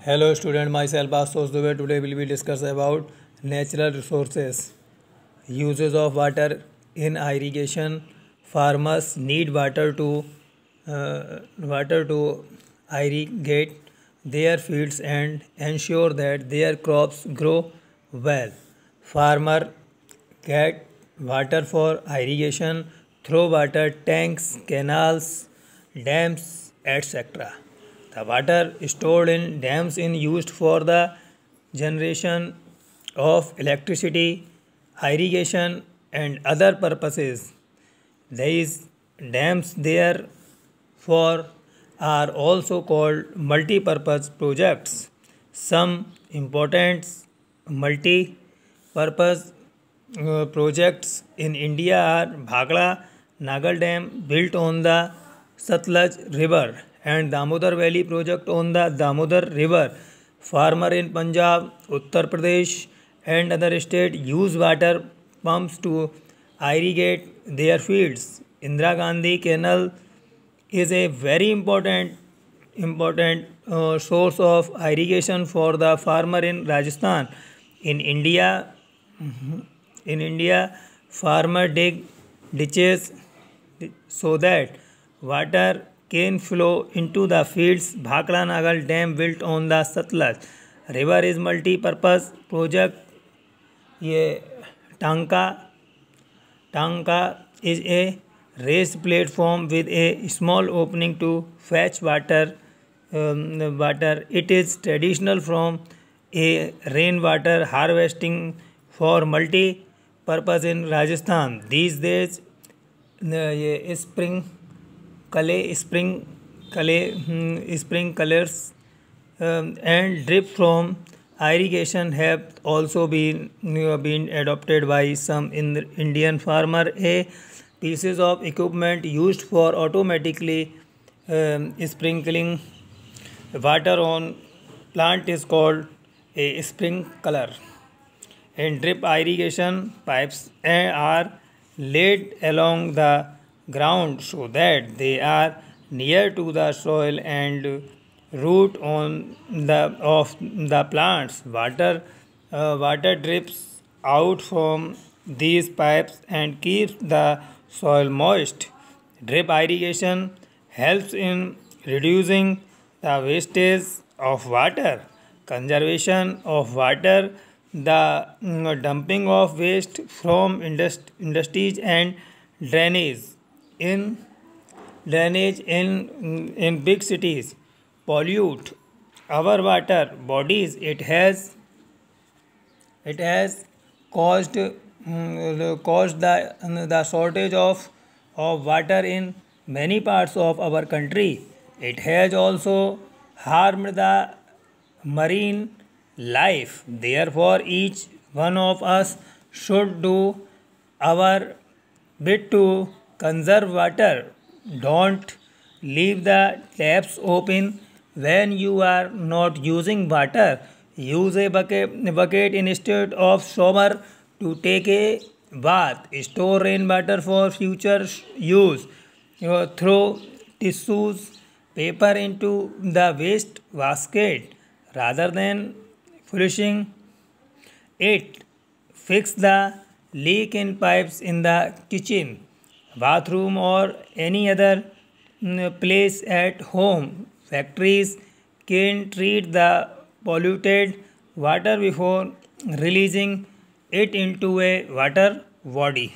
Hello student, myself Astos Dubey. Today we will discuss about natural resources. Uses of water in irrigation. Farmers need water to irrigate their fields and ensure that their crops grow well. Farmer get water for irrigation through water tanks, canals, dams, etc. The water stored in dams is used for the generation of electricity, irrigation, and other purposes. These dams, therefore, are also called multi-purpose projects. Some important multi-purpose projects in India are Bhakra Nagal Dam, built on the Satluj River, and Damodar Valley project on the Damodar River. Farmer in Punjab, Uttar Pradesh, and other states use water pumps to irrigate their fields. Indira Gandhi Canal is a very important source of irrigation for the farmer in Rajasthan. In India, in India, farmer dig ditches so that water can flow into the fields. Bhakra Nagal Dam, built on the Satluj River, is multi-purpose project. ये Tanka is a raised platform with a small opening to fetch water. It is traditional from a rainwater harvesting for multi-purpose in Rajasthan. These days, ये sprinklers and drip from irrigation have also been adopted by some Indian farmer. A pieces of equipment used for automatically sprinkling water on plant is called a sprinkler. And drip irrigation pipes are laid along the ground so that they are near to the soil and root of the plants. Water drips out from these pipes and keeps the soil moist. Drip irrigation helps in reducing the wastage of water, conservation of water, the dumping of waste from industries, and drainage in big cities pollute our water bodies. It has caused the shortage of water in many parts of our country. It has also harmed the marine life. Therefore, each one of us should do our bit to conserve water. Don't leave the taps open when you are not using water. Use a bucket instead of shower to take a bath. Store rainwater for future use. Throw tissues, paper into the waste basket rather than flushing it. Fix the leak in pipes in the kitchen, bathroom, or any other place at home. Factories can treat the polluted water before releasing it into a water body.